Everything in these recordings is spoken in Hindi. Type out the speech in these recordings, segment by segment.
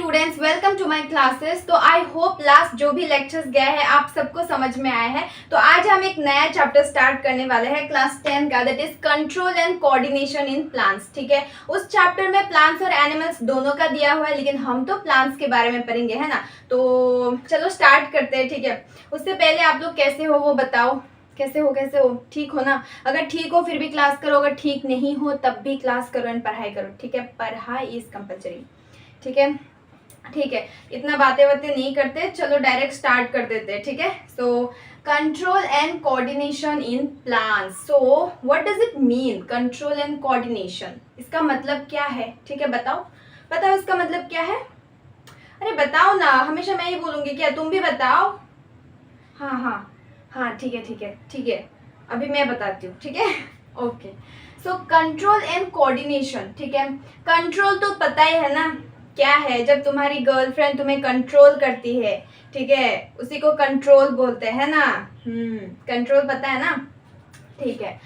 Students, welcome to my classes. तो आई होप लास्ट जो भी लेक्चर्स गए हैं आप सबको समझ में आया है। तो आज हम एक नया चैप्टर स्टार्ट करने वाले हैं क्लास 10 का, that is control and coordination in plants. ठीक है, उस चैप्टर में प्लांट्स और एनिमल्स दोनों का दिया हुआ है, लेकिन हम तो प्लांट्स के बारे में पढ़ेंगे, है ना। तो चलो स्टार्ट करते हैं। ठीक है, उससे पहले आप लोग कैसे हो वो बताओ। कैसे हो ठीक हो ना। अगर ठीक हो फिर भी क्लास करो, अगर ठीक नहीं हो तब भी क्लास करो एंड पढ़ाई करो। ठीक है, पढ़ाई इज कंपलसरी। ठीक है, इतना बातें नहीं करते, चलो डायरेक्ट स्टार्ट कर देते हैं। ठीक है, so control and coordination in plants. So what does it mean control and coordination? इसका मतलब क्या है? ठीक है, बताओ इसका मतलब क्या है। अरे बताओ ना, हमेशा मैं ही बोलूंगी क्या, तुम भी बताओ। हाँ ठीक है, अभी मैं बताती हूँ। ठीक है, okay. So control and coordination. ठीक है, कंट्रोल तो पता ही है ना क्या है। जब तुम्हारी गर्लफ्रेंड तुम्हें कंट्रोल करती है, ठीक है, उसी को कंट्रोल बोलते हैं ना। कंट्रोल पता है ना। ठीक है,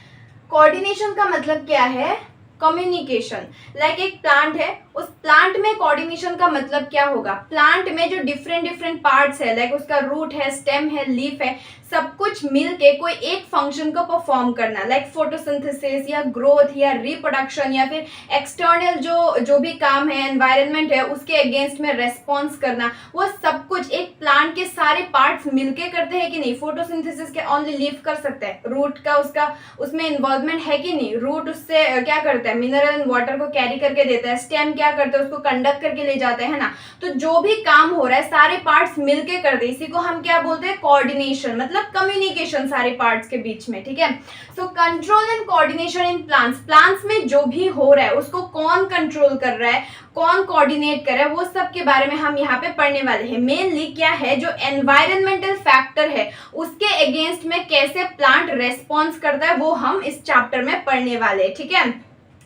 कोऑर्डिनेशन का मतलब क्या है? कम्युनिकेशन। लाइक एक प्लांट है, उस प्लांट में कोऑर्डिनेशन का मतलब क्या होगा? प्लांट में जो डिफरेंट पार्ट्स है, लाइक उसका रूट है, स्टेम है, लीफ है, सब कुछ मिलके कोई एक फंक्शन को परफॉर्म करना, लाइक फोटोसिंथेसिस या ग्रोथ या रिप्रोडक्शन या फिर एक्सटर्नल जो भी काम है, एनवायरनमेंट है, उसके अगेंस्ट में रेस्पॉन्स करना, वो सब कुछ एक प्लांट के सारे पार्ट्स मिलके करते हैं कि नहीं? फोटोसिंथेसिस के ओनली लीफ कर सकते हैं, रूट का उसका उसमें इन्वॉल्वमेंट है कि नहीं? रूट उससे क्या करता है? मिनरल एंड वाटर को कैरी करके देता है। स्टेम क्या करता है? उसको कंडक्ट करके ले जाता है ना। तो जो भी काम हो रहा है सारे पार्ट्स मिलके करते हैं, इसी को हम क्या बोलते हैं? कोऑर्डिनेशन, मतलब कम्युनिकेशन सारे पार्ट्स के बीच में। ठीक है, so control and coordination in plants में जो भी हो रहा है उसको कौन कंट्रोल कर रहा है, कौन कोऑर्डिनेट कर रहा है, वो सब के बारे में हम यहाँ पे पढ़ने वाले हैं। मेनली क्या है, जो एनवायरमेंटल फैक्टर है उसके अगेंस्ट में कैसे प्लांट रेस्पॉन्स करता है वो हम इस चैप्टर में पढ़ने वाले हैं। ठीक है,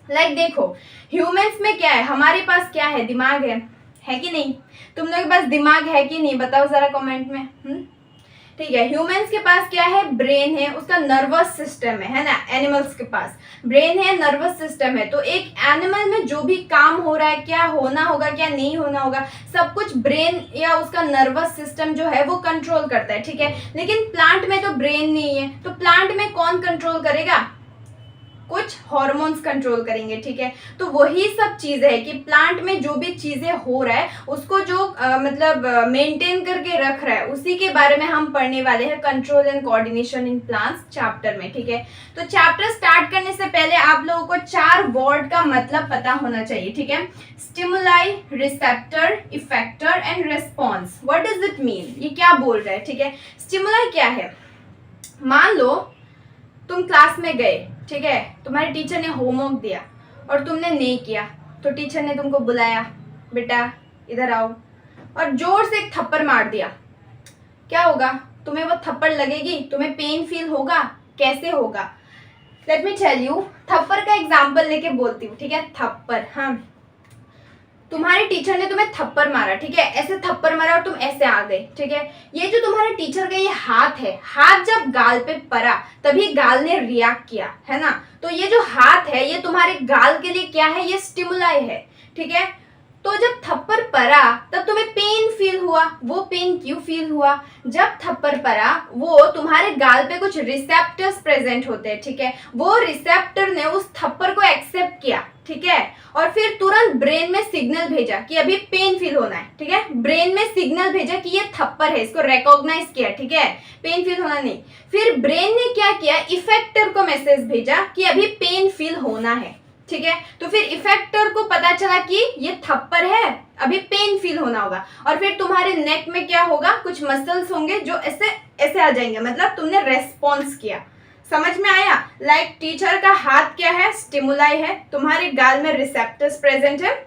लाइक देखो, ह्यूमंस में क्या है? हमारे पास क्या है? दिमाग है कि नहीं? तुम लोगों के पास दिमाग है कि नहीं? बताओ जरा कमेंट में। ठीक है, ह्यूमंस के पास क्या है? ब्रेन है, उसका नर्वस सिस्टम है ना। एनिमल्स के पास ब्रेन है, नर्वस सिस्टम है। तो एक एनिमल में जो भी काम हो रहा है, क्या होना होगा, क्या नहीं होना होगा, सब कुछ ब्रेन या उसका नर्वस सिस्टम जो है वो कंट्रोल करता है। ठीक है, लेकिन प्लांट में तो ब्रेन नहीं है, तो प्लांट में कौन कंट्रोल करेगा? कुछ हार्मोन्स कंट्रोल करेंगे। ठीक है, तो वही सब चीजें है कि प्लांट में जो भी चीजें हो रहा है उसको जो मतलब मेंटेन करके रख रहा है, उसी के बारे में हम पढ़ने वाले हैं control and coordination in plants chapter में। ठीक है, तो चैप्टर स्टार्ट करने से पहले आप लोगों को 4 वर्ड का मतलब पता होना चाहिए। ठीक है, stimuli, receptor, effector and response. What does it mean? ये क्या बोल रहा है? ठीक है, स्टिमुलाई क्या है? मान लो तुम क्लास में गए, ठीक है, तुम्हारे टीचर ने होमवर्क दिया और तुमने नहीं किया, तो टीचर ने तुमको बुलाया, बेटा इधर आओ, और जोर से एक थप्पड़ मार दिया। क्या होगा? तुम्हें वो थप्पड़ लगेगी? तुम्हें पेन फील होगा? कैसे होगा? लेट मी टेल यू, थप्पड़ का एग्जाम्पल लेके बोलती हूँ। ठीक है, थप्पड़, हाँ, तुम्हारे टीचर ने तुम्हें थप्पड़ मारा, ठीक है, ऐसे थप्पड़ मारा और तुम ऐसे आ गए। ठीक है, ये जो तुम्हारे टीचर का ये हाथ है, हाथ जब गाल पे पड़ा तभी गाल ने रिएक्ट किया, है ना। तो ये जो हाथ है ये तुम्हारे गाल के लिए क्या है? ये स्टिमुलाई है। ठीक है, तो जब थप्पड़ पड़ा तब तुम्हें पेन फील हुआ। वो पेन क्यों फील हुआ? जब थप्पड़ पड़ा वो तुम्हारे गाल पे कुछ रिसेप्टर्स प्रेजेंट होते हैं। ठीक है, वो रिसेप्टर ने उस थप्पड़ को एक्सेप्ट किया, ठीक है, और फिर तुरंत ब्रेन में सिग्नल भेजा कि अभी पेन फील होना है। ठीक है, ब्रेन में सिग्नल भेजा कि ये थप्पड़ है, इसको रिकॉग्नाइज किया। ठीक है, पेन फील होना नहीं। फिर ब्रेन ने क्या किया? इफेक्टर को मैसेज भेजा कि अभी पेन फील होना है। ठीक है, तो फिर इफेक्टर को पता चला कि ये थप्पड़ है, अभी पेन फील होना होगा, और फिर तुम्हारे नेक में क्या होगा? कुछ मसल्स होंगे जो ऐसे ऐसे आ जाएंगे, मतलब तुमने रेस्पॉन्स किया। समझ में आया? लाइक टीचर का हाथ क्या है? स्टिमुलाई है, तुम्हारे गाल में रिसेप्टर्स प्रेजेंट है,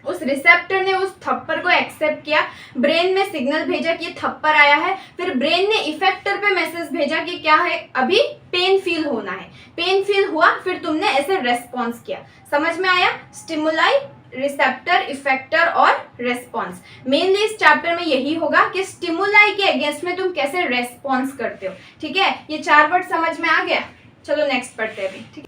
उस रिसेप्टर ने उस थप्पड़ को एक्सेप्ट किया, ब्रेन में सिग्नल भेजा कि ये थप्पड़ आया है, फिर ब्रेन ने इफेक्टर पे मैसेज भेजा कि क्या है? अभी पेन फील होना है। पेन फील हुआ, फिर तुमने ऐसे रेस्पॉन्स किया। समझ में आया? स्टिमुलाई, रिसेप्टर, इफेक्टर और रेस्पॉन्स। मेनली इस चैप्टर में यही होगा कि स्टिमुलाई के अगेंस्ट में तुम कैसे रेस्पॉन्स करते हो। ठीक है, ये 4 वर्ड समझ में आ गया? चलो नेक्स्ट पढ़ते हैं अभी। ठीक,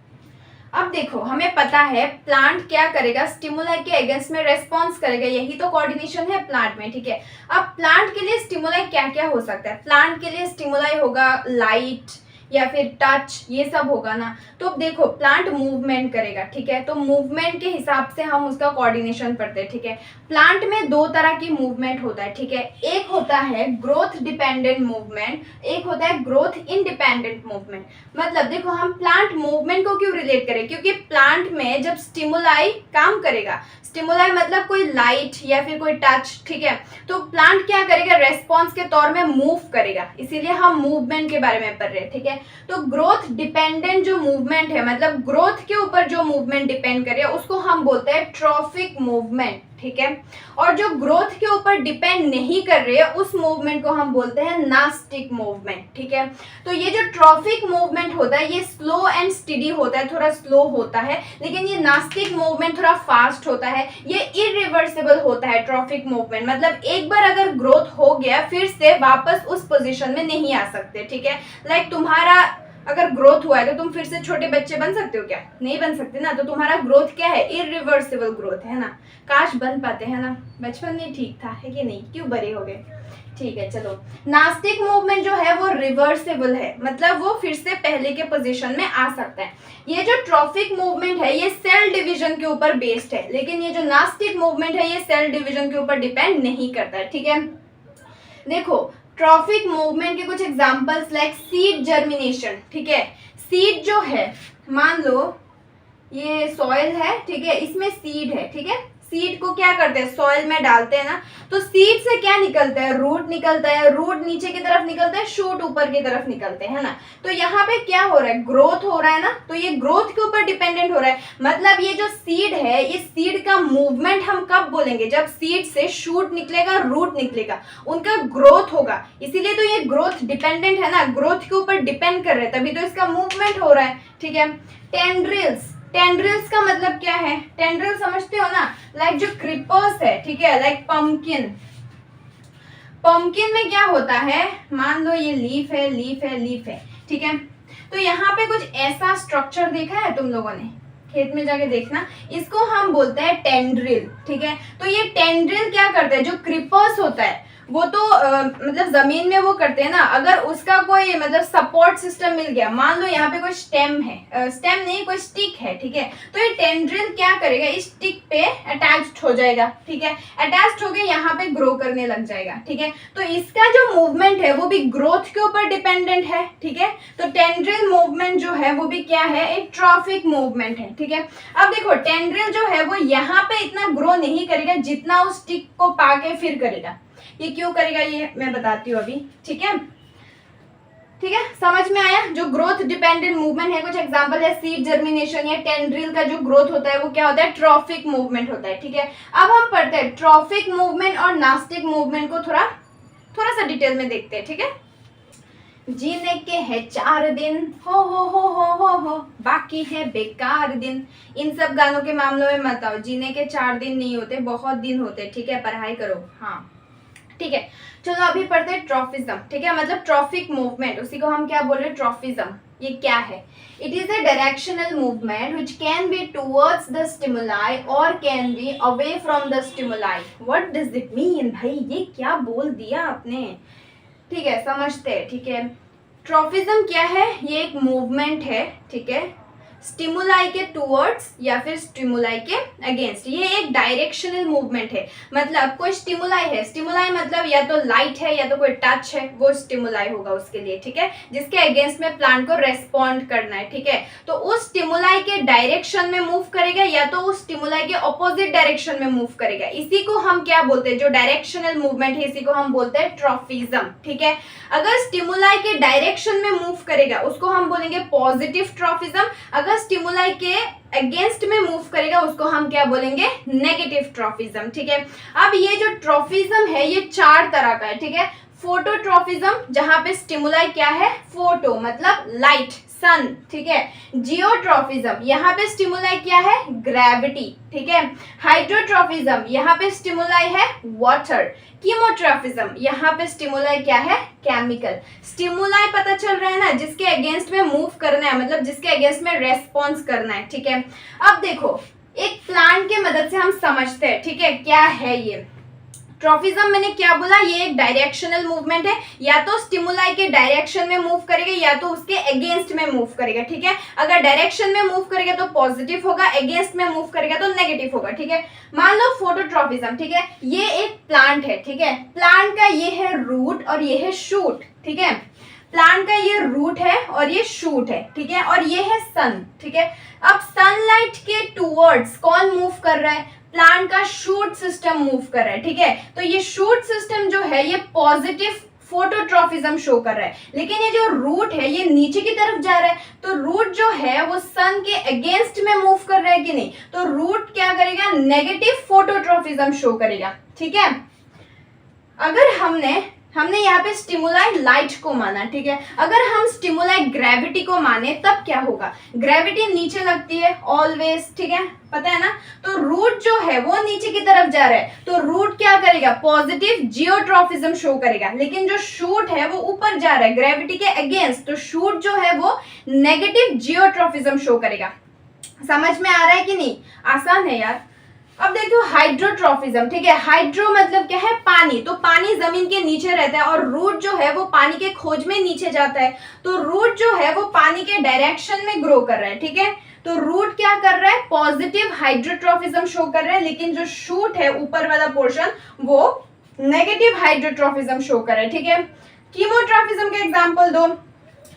अब देखो हमें पता है प्लांट क्या करेगा, स्टिमुलाई के अगेंस्ट में रेस्पॉन्स करेगा, यही तो कोऑर्डिनेशन है प्लांट में, ठीक है। अब प्लांट के लिए स्टिमुलाई क्या क्या हो सकता है, प्लांट के लिए स्टिमुलाई होगा लाइट या फिर टच, ये सब होगा ना। तो अब देखो प्लांट मूवमेंट करेगा, ठीक है, तो मूवमेंट के हिसाब से हम उसका कोऑर्डिनेशन पढ़ते हैं, ठीक है। प्लांट में दो तरह की मूवमेंट होता है, ठीक है, एक होता है ग्रोथ डिपेंडेंट मूवमेंट, एक होता है ग्रोथ इंडिपेंडेंट मूवमेंट। मतलब देखो हम प्लांट मूवमेंट को क्यों रिलेट करें, क्योंकि प्लांट में जब स्टिमुलाई काम करेगा, स्टिमुलाई मतलब कोई लाइट या फिर कोई टच, ठीक है, तो प्लांट क्या करेगा, रेस्पॉन्स के तौर में मूव करेगा, इसीलिए हम मूवमेंट के बारे में पढ़ रहे हैं, ठीक है। तो ग्रोथ डिपेंडेंट जो मूवमेंट है, मतलब ग्रोथ के ऊपर जो मूवमेंट डिपेंड करे उसको हम बोलते हैं ट्रॉफिक मूवमेंट, ठीक है। और जो ग्रोथ के ऊपर डिपेंड नहीं कर रही है उस मूवमेंट को हम बोलते हैं नास्टिक मूवमेंट, ठीक है। तो ये जो ट्रॉफिक मूवमेंट होता है ये स्लो एंड स्टेडी होता है, थोड़ा स्लो होता है, लेकिन ये नास्टिक मूवमेंट थोड़ा फास्ट होता है, ये इरिवर्सिबल होता है। ट्रॉफिक मूवमेंट मतलब एक बार अगर ग्रोथ हो गया फिर से वापस उस पोजीशन में नहीं आ सकते, ठीक है। लाइक तुम्हारा अगर ग्रोथ हुआ है तो तुम फिर से छोटे बच्चे बन सकते हो क्या, नहीं बन सकते ना। तो तुम्हारा ग्रोथ क्या है, इरिवर्सिबल ग्रोथ है ना। काश बन पाते हैं ना, बचपन में ठीक था, है कि नहीं, क्यों बड़े हो गए, ठीक है। चलो नास्टिक मूवमेंट जो है वो रिवर्सिबल है, मतलब वो फिर से पहले के पोजीशन में आ सकता है। ये जो ट्रॉफिक मूवमेंट है ये सेल डिवीजन के ऊपर बेस्ड है, लेकिन ये जो नास्टिक मूवमेंट है ये सेल डिवीजन के ऊपर डिपेंड नहीं करता है, ठीक है। देखो ट्रॉफिक मूवमेंट के कुछ एग्जांपल्स लाइक सीड जर्मिनेशन, ठीक है। सीड जो है, मान लो ये सॉइल है, ठीक है, इसमें सीड है, ठीक है। सीड को क्या करते हैं, सॉइल में डालते हैं ना, तो सीड से क्या निकलता है, रूट निकलता है, रूट नीचे की तरफ निकलता है, शूट ऊपर की तरफ निकलते हैं ना। तो यहाँ पे क्या हो रहा है, ग्रोथ हो रहा है ना, तो ये ग्रोथ के ऊपर डिपेंडेंट हो रहा है। मतलब ये जो सीड है, ये सीड का मूवमेंट हम कब बोलेंगे, जब सीड से शूट निकलेगा, रूट निकलेगा, उनका ग्रोथ होगा, इसीलिए तो ये ग्रोथ डिपेंडेंट है ना, ग्रोथ के ऊपर डिपेंड कर रहे हैं, तभी तो इसका मूवमेंट हो रहा है, ठीक है। टेंड्रिल्स, टेंड्रिल्स का मतलब क्या है, टेंड्रिल समझते हो ना, लाइक जो क्रीपर्स है, ठीक है, लाइक पंपकिन। पंपकिन में क्या होता है, मान लो ये लीफ है, लीफ है, लीफ है, ठीक है। तो यहाँ पे कुछ ऐसा स्ट्रक्चर देखा है तुम लोगों ने, खेत में जाके देखना, इसको हम बोलते हैं टेंड्रिल, ठीक है। तो ये टेंड्रिल क्या करता है, जो क्रीपर्स होता है वो तो मतलब जमीन में वो करते हैं ना, अगर उसका कोई मतलब सपोर्ट सिस्टम मिल गया, मान लो यहाँ पे कोई स्टेम है, स्टेम नहीं कोई स्टिक है, ठीक है, तो ये टेंड्रिल क्या करेगा, इस स्टिक पे अटैच्ड हो जाएगा, ठीक है, अटैच्ड होके यहाँ पे ग्रो करने लग जाएगा, ठीक है। तो इसका जो मूवमेंट है वो भी ग्रोथ के ऊपर डिपेंडेंट है, ठीक है। तो टेंड्रिल मूवमेंट जो है वो भी क्या है, एक ट्रॉफिक मूवमेंट है, ठीक है। अब देखो टेंड्रिल जो है वो यहाँ पे इतना ग्रो नहीं करेगा जितना उस स्टिक को पाके फिर करेगा। ये क्यों करेगा ये मैं बताती हूँ अभी, ठीक है, ठीक है, समझ में आया। जो ग्रोथ डिपेंडेंट मूवमेंट है, कुछ एग्जांपल है सीड जर्मिनेशन या टेंड्रिल का जो ग्रोथ होता है वो क्या होता है, ट्रॉफिक मूवमेंट होता है, ठीक है। अब हम पढ़ते हैं ट्रॉफिक मूवमेंट और नास्टिक मूवमेंट को थोड़ा सा डिटेल में देखते हैं, ठीक है। जीने के है 4 दिन, हो बाकी है बेकार दिन। इन सब गानों के मामलों में मत आओ, जीने के 4 दिन नहीं होते, बहुत दिन होते, ठीक है, पढ़ाई करो, हाँ, ठीक है। चलो अभी पढ़ते हैं ट्रॉफिज्म, ठीक है, मतलब ट्रॉफिक मूवमेंट, उसी को हम क्या बोल रहे हैं, ट्रॉफिज्म। ये क्या है, it is a directional movement which can be towards the stimuli और can be away from the stimuli. What does it mean, भाई ये क्या बोल दिया आपने, ठीक है, समझते हैं, ठीक है। ट्रॉफिज्म क्या है, ये एक मूवमेंट है, ठीक है, स्टिमुलाई के टुवर्ड्स या फिर स्टिमुलाई के अगेंस्ट। ये एक डायरेक्शनल मूवमेंट है, मतलब कोई स्टिमुलाई है, स्टिमुलाई मतलब या तो लाइट है या तो कोई टच है, वो स्टिमुलाई होगा उसके लिए, ठीक है, जिसके अगेंस्ट में प्लांट को रेस्पॉन्ड करना है, ठीक है। तो उस स्टिमुलाई के डायरेक्शन में मूव करेगा या तो उस स्टिमुलाई के ऑपोजिट डायरेक्शन में मूव करेगा, इसी को हम क्या बोलते हैं, जो डायरेक्शनल मूवमेंट है इसी को हम बोलते हैं ट्रॉफिज्म, ठीक है। अगर स्टिमुलाई के डायरेक्शन में मूव करेगा उसको हम बोलेंगे पॉजिटिव ट्रॉफिज्म, अगर स्टिमुलाई के अगेंस्ट में मूव करेगा उसको हम क्या बोलेंगे, नेगेटिव ट्रॉफिज्म, ठीक है। अब ये जो ट्रॉफिज्म है ये 4 तरह का है, ठीक है। फोटोट्रॉफिज्म जहां पे स्टिमुलाई क्या है, फोटो मतलब लाइट, सन, ठीक है। जियोट्रॉफिज्म यहाँ पे स्टिमुलाई क्या है, ग्रेविटी, ठीक है। हाइड्रोट्रॉफिज्म यहाँ पे स्टिमुलाई है वाटर। कीमोट्रॉफिज्म यहाँ पे स्टिमुलाई क्या है, केमिकल। स्टिमुलाई पता चल रहा है ना, जिसके अगेंस्ट में मूव करना है, मतलब जिसके अगेंस्ट में रेस्पॉन्स करना है, ठीक है। अब देखो एक प्लांट के मदद से हम समझते हैं, ठीक है, क्या है ये ट्रॉफिज्म। मैंने क्या बोला, ये एक डायरेक्शनल मूवमेंट है, या तो स्टिमुलाई के डायरेक्शन में मूव करेगा या तो उसके अगेंस्ट में मूव करेगा, ठीक है। अगर डायरेक्शन में मूव करेगा तो पॉजिटिव होगा, अगेंस्ट में मूव करेगा तो नेगेटिव होगा, ठीक है। मान लो फोटोट्रॉफिज्म, ठीक है, ये एक प्लांट है, ठीक है। प्लांट का ये है रूट और ये है शूट, ठीक है। प्लांट का ये रूट है और ये शूट है, ठीक है, और ये है सन, ठीक है। अब सनलाइट के टूवर्ड्स कौन मूव कर रहा है, प्लांट का शूट सिस्टम मूव कर रहा है, ठीक है। तो ये शूट सिस्टम जो है ये पॉजिटिव फोटोट्रॉफिज्म शो कर रहा है, लेकिन ये जो रूट है ये नीचे की तरफ जा रहा है, तो रूट जो है वो सन के अगेंस्ट में मूव कर रहा है कि नहीं, तो रूट क्या करेगा, नेगेटिव फोटोट्रॉफिज्म शो करेगा, ठीक है। अगर हमने यहाँ पे स्टिमुलाई लाइट को माना, ठीक है। अगर हम स्टिमुलाई ग्रेविटी को माने तब क्या होगा, ग्रेविटी नीचे लगती है ऑलवेज, ठीक है, पता है ना। तो रूट जो है वो नीचे की तरफ जा रहा है, तो रूट क्या करेगा, पॉजिटिव जियोट्रॉफिज्म शो करेगा, लेकिन जो शूट है वो ऊपर जा रहा है ग्रेविटी के अगेंस्ट, तो शूट जो है वो नेगेटिव जियोट्रॉफिज्म शो करेगा। समझ में आ रहा है कि नहीं, आसान है यार। अब देखो हाइड्रोट्रॉफिज्म, ठीक है। हाइड्रो मतलब क्या है, पानी, तो पानी जमीन के नीचे रहता है और रूट जो है वो पानी के खोज में नीचे जाता है, तो रूट जो है वो पानी के डायरेक्शन में ग्रो कर रहा है, ठीक है। तो रूट क्या कर रहा है, पॉजिटिव हाइड्रोट्रॉफिज्म शो कर रहा है, लेकिन जो शूट है ऊपर वाला पोर्शन वो नेगेटिव हाइड्रोट्रॉफिज्म शो कर रहा है, ठीक है। कीमोट्रॉफिज्म का एग्जांपल दो।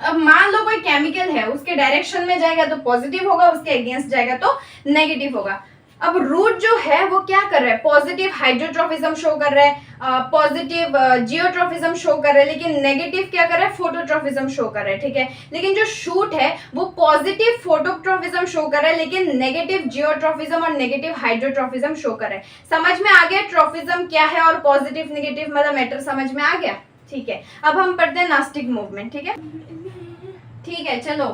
अब मान लो कोई केमिकल है, उसके डायरेक्शन में जाएगा तो पॉजिटिव होगा, उसके अगेंस्ट जाएगा तो नेगेटिव होगा। अब रूट जो है वो क्या कर रहा है, पॉजिटिव हाइड्रोट्रॉफिज्म शो कर रहा है, पॉजिटिव जियोट्रॉफिज्म शो कर रहा है, लेकिन नेगेटिव क्या कर रहा है, फोटोट्रॉफिज्म शो कर रहा है, ठीक है। लेकिन जो शूट है वो पॉजिटिव फोटोट्रॉफिज्म शो कर रहा है, लेकिन नेगेटिव जियोट्रॉफिज्म और नेगेटिव हाइड्रोट्रॉफिज्म शो कर रहा है। समझ में आ गया ट्रॉफिज्म क्या है और पॉजिटिव नेगेटिव मतलब मैटर समझ में आ गया, ठीक है। अब हम पढ़ते हैं नास्टिक मूवमेंट, ठीक है, ठीक है। चलो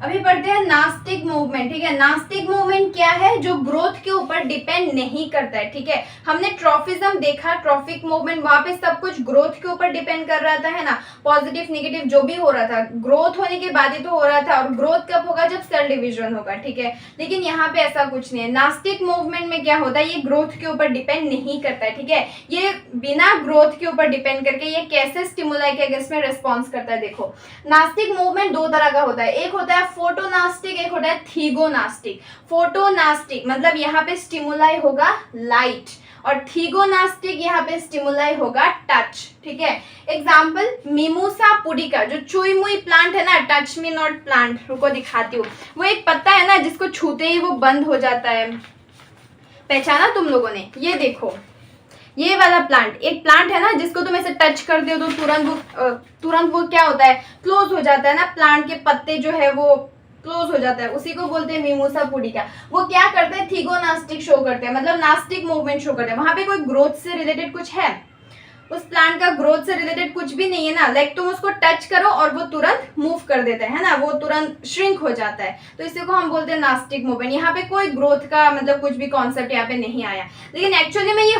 अभी पढ़ते हैं नास्टिक मूवमेंट, ठीक है। नास्टिक मूवमेंट क्या है, जो ग्रोथ के ऊपर डिपेंड नहीं करता है, ठीक है। हमने ट्रॉफिज्म देखा, ट्रॉफिक मूवमेंट, वहां पे सब कुछ ग्रोथ के ऊपर डिपेंड कर रहा था, है ना, पॉजिटिव नेगेटिव जो भी हो रहा था ग्रोथ होने के बाद ही तो हो रहा था, और ग्रोथ कब होगा, जब सेल डिवीजन होगा, ठीक है। लेकिन यहाँ पे ऐसा कुछ नहीं है। नास्टिक मूवमेंट में क्या होता है, ये ग्रोथ के ऊपर डिपेंड नहीं करता है, ठीक है। ये बिना ग्रोथ के ऊपर डिपेंड करके ये कैसे स्टिमुलाई के अगेंस्ट में रिस्पॉन्स करता है। देखो नास्टिक मूवमेंट दो तरह का होता है, एक होता है फोटोनास्टिक, एक होता है थीगोनास्टिक। फोटोनास्टिक मतलब यहाँ पे स्टिमुलाई होगा लाइट, और थीगोनास्टिक यहाँ पे स्टिमुलाई होगा टच, ठीक है। एग्जाम्पल मिमोसा पुडिका, जो चुई मुई प्लांट है ना, टच मी नॉट प्लांट, रुको दिखाती हूँ। वो एक पत्ता है ना जिसको छूते ही वो बंद हो जाता है, पहचाना तुम लोगों ने, ये देखो ये वाला प्लांट, एक प्लांट है ना जिसको तुम ऐसे टच कर दो तो तुरंत वो क्या होता है, क्लोज हो जाता है ना, प्लांट के पत्ते जो है वो क्लोज हो जाता है, उसी को बोलते हैं मिमोसा पुडिका। वो क्या करते हैं, थीगोनास्टिक शो करते हैं, मतलब नास्टिक मूवमेंट शो करते हैं। वहां पे कोई ग्रोथ से रिलेटेड कुछ है, उस प्लांट का ग्रोथ से रिलेटेड कुछ भी नहीं है ना, लाइक तुम उसको टच करो और वो तुरंत मूव कर देता है ना, वो तुरंत श्रिंक हो जाता है, तो इसी को हम बोलते हैं नास्टिक मूवमेंट। यहाँ पे कोई ग्रोथ का मतलब कुछ भी कॉन्सेप्ट यहाँ पे नहीं आया, लेकिन एक्चुअली में ये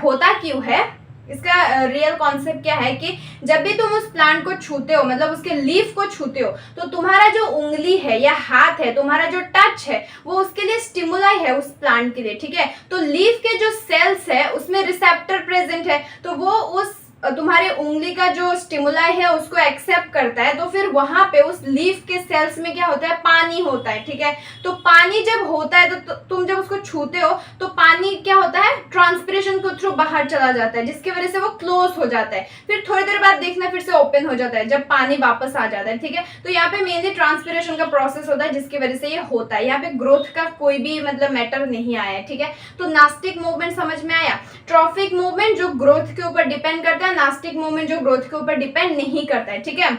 होता क्यों है, इसका रियल कॉन्सेप्ट क्या है कि जब भी तुम उस प्लांट को छूते हो, मतलब उसके लीफ को छूते हो, तो तुम्हारा जो उंगली है या हाथ है, तुम्हारा जो टच है, वो उसके लिए स्टिमुलाई है उस प्लांट के लिए, ठीक है। तो लीफ के जो सेल्स है उसमें रिसेप्टर प्रेजेंट है, तो वो उस तुम्हारे उंगली का जो स्टिमुलाई है उसको एक्सेप्ट करता है, तो फिर वहां पे उस लीफ के सेल्स में क्या होता है, पानी होता है, ठीक है। तो पानी जब होता है तो तुम जब उसको छूते हो तो पानी क्या होता है, ट्रांसपिरेशन के थ्रू बाहर चला जाता है, जिसकी वजह से वो क्लोज हो जाता है, फिर थोड़ी देर बाद देखना फिर से ओपन हो जाता है जब पानी वापस आ जाता है, ठीक है। तो यहाँ पे मेनली ट्रांसपिरेशन का प्रोसेस होता है जिसकी वजह से ये होता है, यहाँ पे ग्रोथ का कोई भी मतलब मैटर नहीं आया है, ठीक है। तो नास्टिक मूवमेंट समझ में आया। ट्रॉफिक मूवमेंट जो ग्रोथ के ऊपर डिपेंड करता है, नास्टिक मूवमेंट जो ग्रोथ के ऊपर डिपेंड नहीं करता है, ठीक है।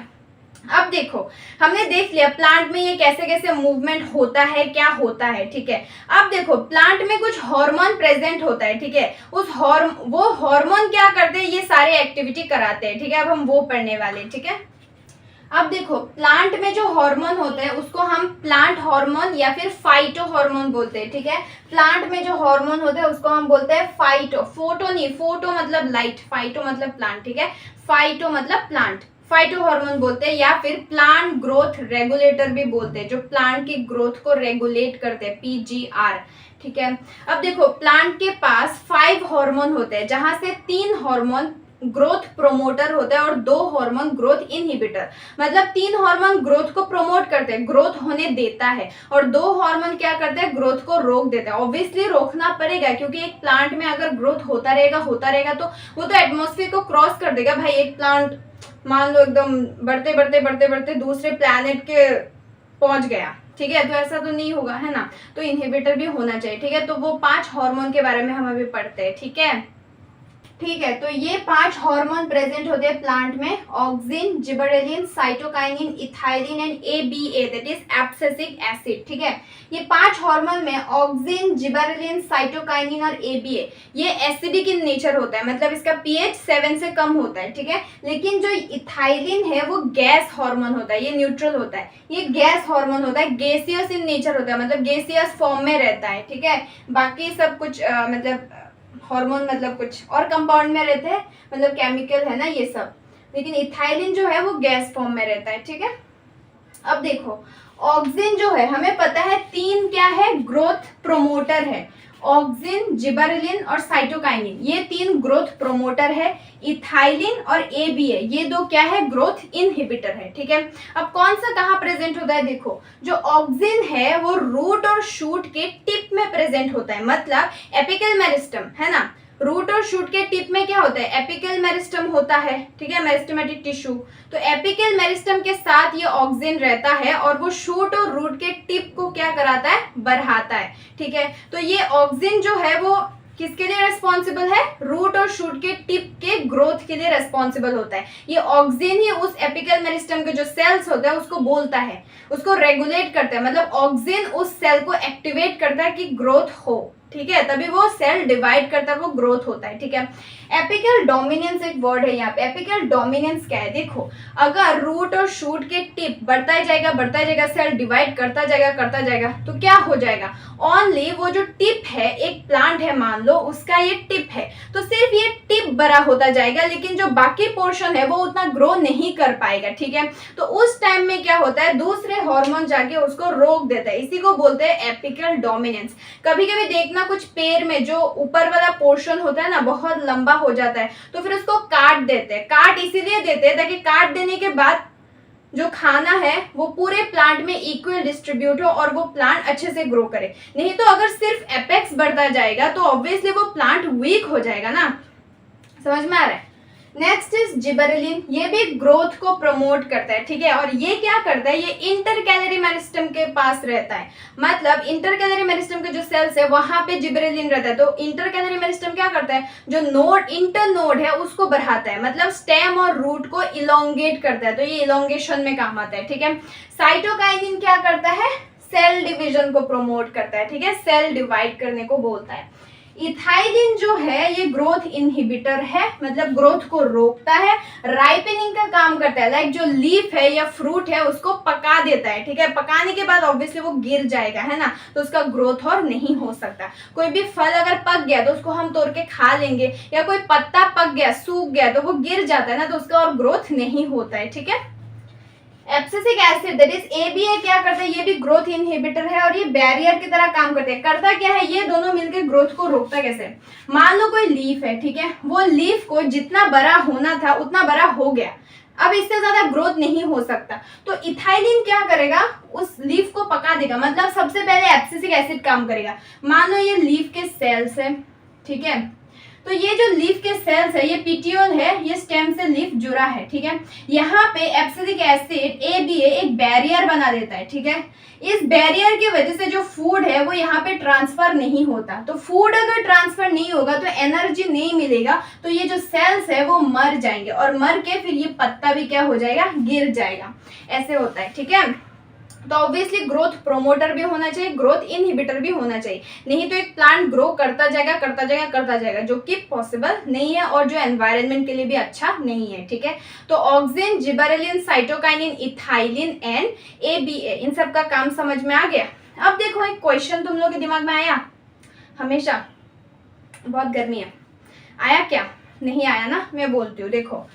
अब देखो, हमने देख लिया प्लांट में ये कैसे कैसे मूवमेंट होता है, क्या होता है, ठीक है। अब देखो प्लांट में कुछ हार्मोन प्रेजेंट होता है, ठीक है। वो हार्मोन क्या करते हैं, ये सारे एक्टिविटी कराते हैं, ठीक है। अब हम वो पढ़ने वाले, ठीक है। अब देखो प्लांट में जो हार्मोन होते हैं उसको हम प्लांट हार्मोन या फिर फाइटो हार्मोन बोलते हैं, ठीक है। प्लांट में जो हार्मोन होते हैं उसको हम बोलते हैं फाइटो, फोटो नहीं, फोटो मतलब लाइट, फाइटो मतलब प्लांट, ठीक है। फाइटो मतलब प्लांट, फाइटो हार्मोन बोलते हैं, या फिर प्लांट ग्रोथ रेगुलेटर भी बोलते हैं, जो प्लांट की ग्रोथ को रेगुलेट करते हैं, PGR, ठीक है। अब देखो प्लांट के पास 5 हार्मोन होते हैं, जहां से 3 हार्मोन ग्रोथ प्रोमोटर होता है और 2 हार्मोन ग्रोथ इनहिबिटर। मतलब 3 हार्मोन ग्रोथ को प्रमोट करते हैं, ग्रोथ होने देता है, और 2 हार्मोन क्या करते हैं, ग्रोथ को रोक देता है। ऑब्वियसली रोकना पड़ेगा, क्योंकि एक प्लांट में अगर ग्रोथ होता रहेगा तो वो तो एटमॉस्फेयर को क्रॉस कर देगा भाई। एक प्लांट मान लो एकदम बढ़ते बढ़ते बढ़ते बढ़ते दूसरे प्लैनेट के पहुंच गया, ठीक है, तो ऐसा तो नहीं होगा, है ना। तो इनहिबिटर भी होना चाहिए, ठीक है। तो वो 5 हार्मोन के बारे में हम अभी पढ़ते हैं, ठीक है। ठीक है, तो ये 5 हार्मोन प्रेजेंट होते हैं प्लांट में, auxin, gibberellin, cytokinin, ethylene and ABA, that is abscisic acid, ठीक है। ये 5 हार्मोन में ऑक्सिन, जिबरेलिन, साइटोकाइनिन और ABA ये एसिडिक इन नेचर होता है, मतलब इसका pH 7 से कम होता है, ठीक है। लेकिन जो इथाइलिन है वो गैस हार्मोन होता है, ये न्यूट्रल होता है, ये गैस हार्मोन होता है, गैसियस इन नेचर होता है, मतलब गैसियस फॉर्म में रहता है, ठीक है। बाकी सब कुछ मतलब हार्मोन मतलब कुछ और कंपाउंड में रहते हैं, मतलब केमिकल है ना ये सब, लेकिन इथाइलिन जो है वो गैस फॉर्म में रहता है, ठीक है। अब देखो ऑक्सिन जो है हमें पता है 3 क्या है, ग्रोथ प्रोमोटर है, ऑक्सिन, जिबरेलिन और साइटोकाइनिन, ये 3 ग्रोथ प्रोमोटर है। इथाइलिन और ABA ये 2 क्या है, ग्रोथ इनहिबिटर है, ठीक है। अब कौन सा कहाँ प्रेजेंट होता है, देखो जो ऑक्सिन है वो रूट और शूट के टिप में प्रेजेंट होता है, मतलब एपिकल मेरिस्टम, है ना। रूट और शूट के टिप में क्या होता है, एपिकल मेरिस्टम होता है, ठीक है, मेरिस्टेमेटिक टिश्यू। तो एपिकल मेरिस्टम के साथ ये ऑक्सिन रहता है और वो शूट और रूट के टिप को क्या कराता है, बढ़ाता है, ठीक है। तो ये ऑक्सिन जो है वो किसके लिए रेस्पॉन्सिबल है, रूट और शूट के टिप के ग्रोथ के लिए रेस्पॉन्सिबल होता है। ये ऑक्सिन ही उस एपिकल मेरिस्टम के जो सेल्स होते हैं उसको बोलता है, उसको रेगुलेट करता है, मतलब ऑक्सिन उस सेल को एक्टिवेट करता है कि ग्रोथ हो, ठीक है, तभी वो सेल डिवाइड करता है, वो ग्रोथ होता है, ठीक है। एपिकल डोमिनेंस एक वर्ड है यहाँ पे। एपिकल डोमिनेंस क्या है, देखो अगर रूट और शूट के टिप बढ़ता जाएगा, सेल डिवाइड करता जाएगा तो क्या हो जाएगा, ओनली वो जो टिप है, एक प्लांट है मान लो उसका ये टिप है, तो सिर्फ ये टिप बड़ा होता जाएगा, लेकिन जो बाकी पोर्शन है वो उतना ग्रो नहीं कर पाएगा, ठीक है। तो उस टाइम में क्या होता है, दूसरे हार्मोन जाके उसको रोक देता है, इसी को बोलते हैं एपिकल डोमिनेंस। कभी कभी देखना कुछ पेड़ में जो ऊपर वाला पोर्शन होता है ना बहुत लंबा हो जाता है, तो फिर उसको काट देते हैं। काट इसीलिए देते हैं ताकि काट देने के बाद जो खाना है वो पूरे प्लांट में इक्वल डिस्ट्रीब्यूट हो और वो प्लांट अच्छे से ग्रो करे। नहीं तो अगर सिर्फ एपेक्स बढ़ता जाएगा तो ऑब्वियसली वो प्लांट वीक हो जाएगा ना, समझ में आ रहा है। नेक्स्ट इज जिबरेलिन, ये भी ग्रोथ को प्रमोट करता है, ठीक है। और ये क्या करता है, ये इंटरकैलरी मेरिस्टम के पास रहता है, मतलब इंटरकैलरी मेरिस्टम के जो सेल्स है वहां पे जिबरेलिन रहता है। तो इंटरकैलरी मेरिस्टम क्या करता है, जो नोड इंटर नोड है उसको बढ़ाता है, मतलब स्टेम और रूट को इलोंगेट करता है, तो ये इलोंगेशन में काम आता है, ठीक है। साइटोकाइनिन क्या करता है, सेल डिविजन को प्रमोट करता है, ठीक है, सेल डिवाइड करने को बोलता है। इथाइलिन जो है ये ग्रोथ इनहिबिटर है, मतलब ग्रोथ को रोकता है, राइपनिंग का काम करता है, लाइक जो लीफ है या फ्रूट है उसको पका देता है, ठीक है। पकाने के बाद ऑब्वियसली वो गिर जाएगा, है ना, तो उसका ग्रोथ और नहीं हो सकता। कोई भी फल अगर पक गया तो उसको हम तोड़ के खा लेंगे, या कोई पत्ता पक गया, सूख गया तो वो गिर जाता है ना, तो उसका और ग्रोथ नहीं होता है, ठीक है। Abscisic acid that is ABA क्या करता है, ये भी ग्रोथ इनहिबिटर है और ये बैरियर की तरह काम करते हैं। करता क्या है, ये दोनों मिलकर ग्रोथ को रोकता कैसे, मान लो कोई लीफ है, ठीक है, वो लीफ को जितना बड़ा होना था उतना बड़ा हो गया, अब इससे ज्यादा ग्रोथ नहीं हो सकता, तो इथाइलिन क्या करेगा, उस लीफ को पका देगा, मतलब सबसे पहले एब्सिसिक एसिड काम करेगा। मान लो ये लीफ के सेल्स है, ठीक है, तो ये जो लीफ के सेल्स है ये पिटियोल है, ये स्टेम से लीफ जुड़ा है, ठीक है। यहाँ पे एब्सिसिक एसिड ABA एक बैरियर बना देता है, ठीक है। इस बैरियर की वजह से जो फूड है वो यहाँ पे ट्रांसफर नहीं होता। तो फूड अगर ट्रांसफर नहीं होगा तो एनर्जी नहीं मिलेगा, तो ये जो सेल्स है वो मर जाएंगे और मर के फिर ये पत्ता भी क्या हो जाएगा, गिर जाएगा। ऐसे होता है, ठीक है। तो ऑब्वियसली ग्रोथ प्रोमोटर भी होना चाहिए, ग्रोथ इनहिबिटर भी होना चाहिए, नहीं तो एक प्लांट ग्रो करता जाएगा करता जाएगा करता जाएगा, जो कि पॉसिबल नहीं है और जो एनवायरनमेंट के लिए भी अच्छा नहीं है, ठीक है। तो auxin, gibberellin, cytokinin, ethylene and ABA, इन सब का काम समझ में आ गया। अब देखो एक क्वेश्चन तुम लोग के दिमाग में आया, हमेशा बहुत गर्मी है, आया क्या? नहीं आया ना, मैं बोलती हूँ। देखो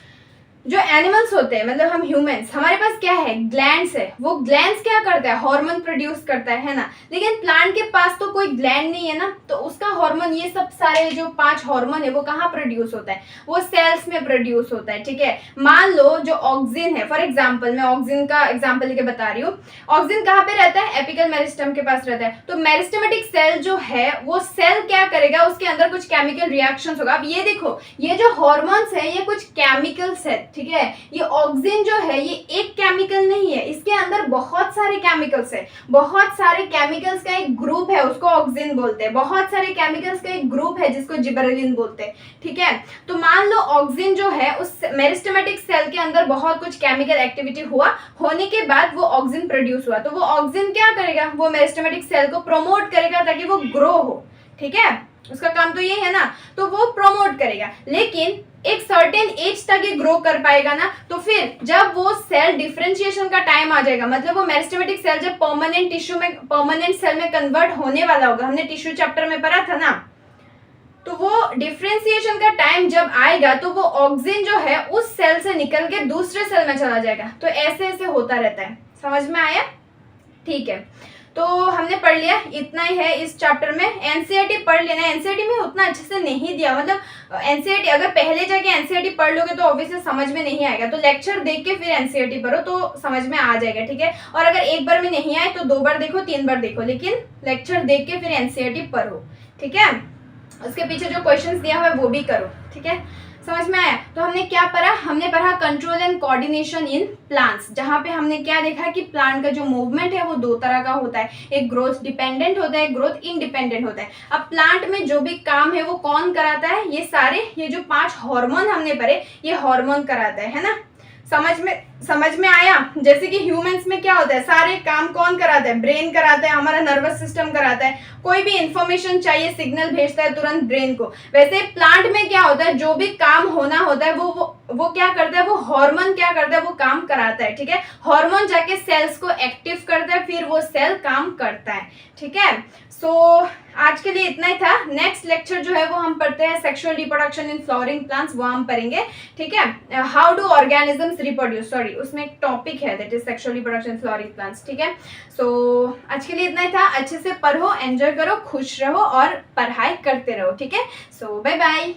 जो एनिमल्स होते हैं, मतलब हम ह्यूमंस, हमारे पास क्या है, ग्लैंड्स है। वो ग्लैंड्स क्या करता है, हार्मोन प्रोड्यूस करता है ना। लेकिन प्लांट के पास तो कोई ग्लैंड नहीं है ना, तो उसका हार्मोन, ये सब सारे जो 5 हार्मोन है वो कहाँ प्रोड्यूस होता है, वो सेल्स में प्रोड्यूस होता है, ठीक है। मान लो जो ऑक्सिन है, फॉर एग्जाम्पल मैं ऑक्सिन का एग्जाम्पल लेके बता रही हूँ। ऑक्सिन कहाँ पे रहता है, एपिकल मेरिस्टम के पास रहता है। तो मेरिस्टमेटिक सेल जो है वो सेल क्या करेगा, उसके अंदर कुछ केमिकल रिएक्शंस होगा। अब ये देखो, ये जो हार्मोन्स है ये कुछ केमिकल्स है, ठीक है। ये ऑक्सिन जो है ये एक केमिकल नहीं है, इसके अंदर बहुत सारे केमिकल्स है, बहुत सारे केमिकल्स का एक ग्रुप है, उसको ऑक्सिन बोलते हैं। बहुत सारे केमिकल्स का एक ग्रुप है जिसको जिबरेलिन बोलते हैं, ठीक है। तो मान लो ऑक्सिन जो है उस मेरिस्टेमेटिक सेल के अंदर बहुत कुछ केमिकल एक्टिविटी हुआ, होने के बाद वो ऑक्सिन प्रोड्यूस हुआ। तो वो ऑक्सिन क्या करेगा, वो मेरिस्टेमेटिक सेल को प्रमोट करेगा ताकि वो ग्रो हो, ठीक है। उसका काम तो ये है ना, तो वो प्रमोट करेगा। लेकिन एक सर्टेन एज तक ये ग्रो कर पाएगा ना, तो फिर जब वो सेल डिफरेंशिएशन का टाइम आ जाएगा, मतलब वो मेरिस्टेमेटिक सेल जब परमानेंट टिश्यू में, परमानेंट सेल में कन्वर्ट होने वाला होगा, हमने टिश्यू चैप्टर में पढ़ा था ना, तो वो डिफरेंशिएशन का टाइम जब आएगा तो वो ऑक्सिन जो है उस सेल से निकल के दूसरे सेल में चला जाएगा। तो ऐसे ऐसे होता रहता है, समझ में आया? ठीक है, तो हमने पढ़ लिया, इतना ही है इस चैप्टर में। एनसीईआरटी पढ़ लेना, एनसीईआरटी में उतना अच्छे से नहीं दिया, मतलब एनसीईआरटी अगर पहले जाके एनसीईआरटी पढ़ लोगे तो ऑब्वियसली समझ में नहीं आएगा, तो लेक्चर देख के फिर एनसीईआरटी पढ़ो तो समझ में आ जाएगा, ठीक है। और अगर एक बार में नहीं आए तो 2 बार देखो, 3 बार देखो, लेकिन लेक्चर देख के फिर एनसीईआरटी पढ़ो, ठीक है। उसके पीछे जो क्वेश्चंस दिया हुआ है वो भी करो, ठीक है। समझ में आया? तो हमने क्या पढ़ा, हमने पढ़ा control and coordination in plants, जहां पे हमने क्या देखा कि प्लांट का जो मूवमेंट है वो 2 तरह का होता है, एक ग्रोथ डिपेंडेंट होता है, ग्रोथ इंडिपेंडेंट होता है। अब प्लांट में जो भी काम है वो कौन कराता है, ये सारे, ये जो 5 हार्मोन हमने पढ़े ये हार्मोन कराता है ना। समझ में आया? जैसे कि ह्यूमंस में क्या होता है, सारे काम कौन कराता है, ब्रेन कराता है, हमारा नर्वस सिस्टम कराता है। कोई भी इंफॉर्मेशन चाहिए सिग्नल भेजता है तुरंत ब्रेन को। वैसे प्लांट में क्या होता है, जो भी काम होना होता है वो क्या करता है, वो हार्मोन क्या करता है, वो काम कराता है, ठीक है। हार्मोन जाके सेल्स को एक्टिव करता है, फिर वो सेल काम करता है, ठीक है। सो आज के लिए इतना ही था। नेक्स्ट लेक्चर जो है वो हम पढ़ते हैं sexual reproduction in flowering plants, वो हम पढ़ेंगे, ठीक है। How do organisms reproduce, sorry उसमें एक टॉपिक है that is sexual reproduction in flowering plants, ठीक है। सो आज के लिए इतना ही था। अच्छे से पढ़ो, एंजॉय करो, खुश रहो और पढ़ाई करते रहो, ठीक है। सो बाय बाय।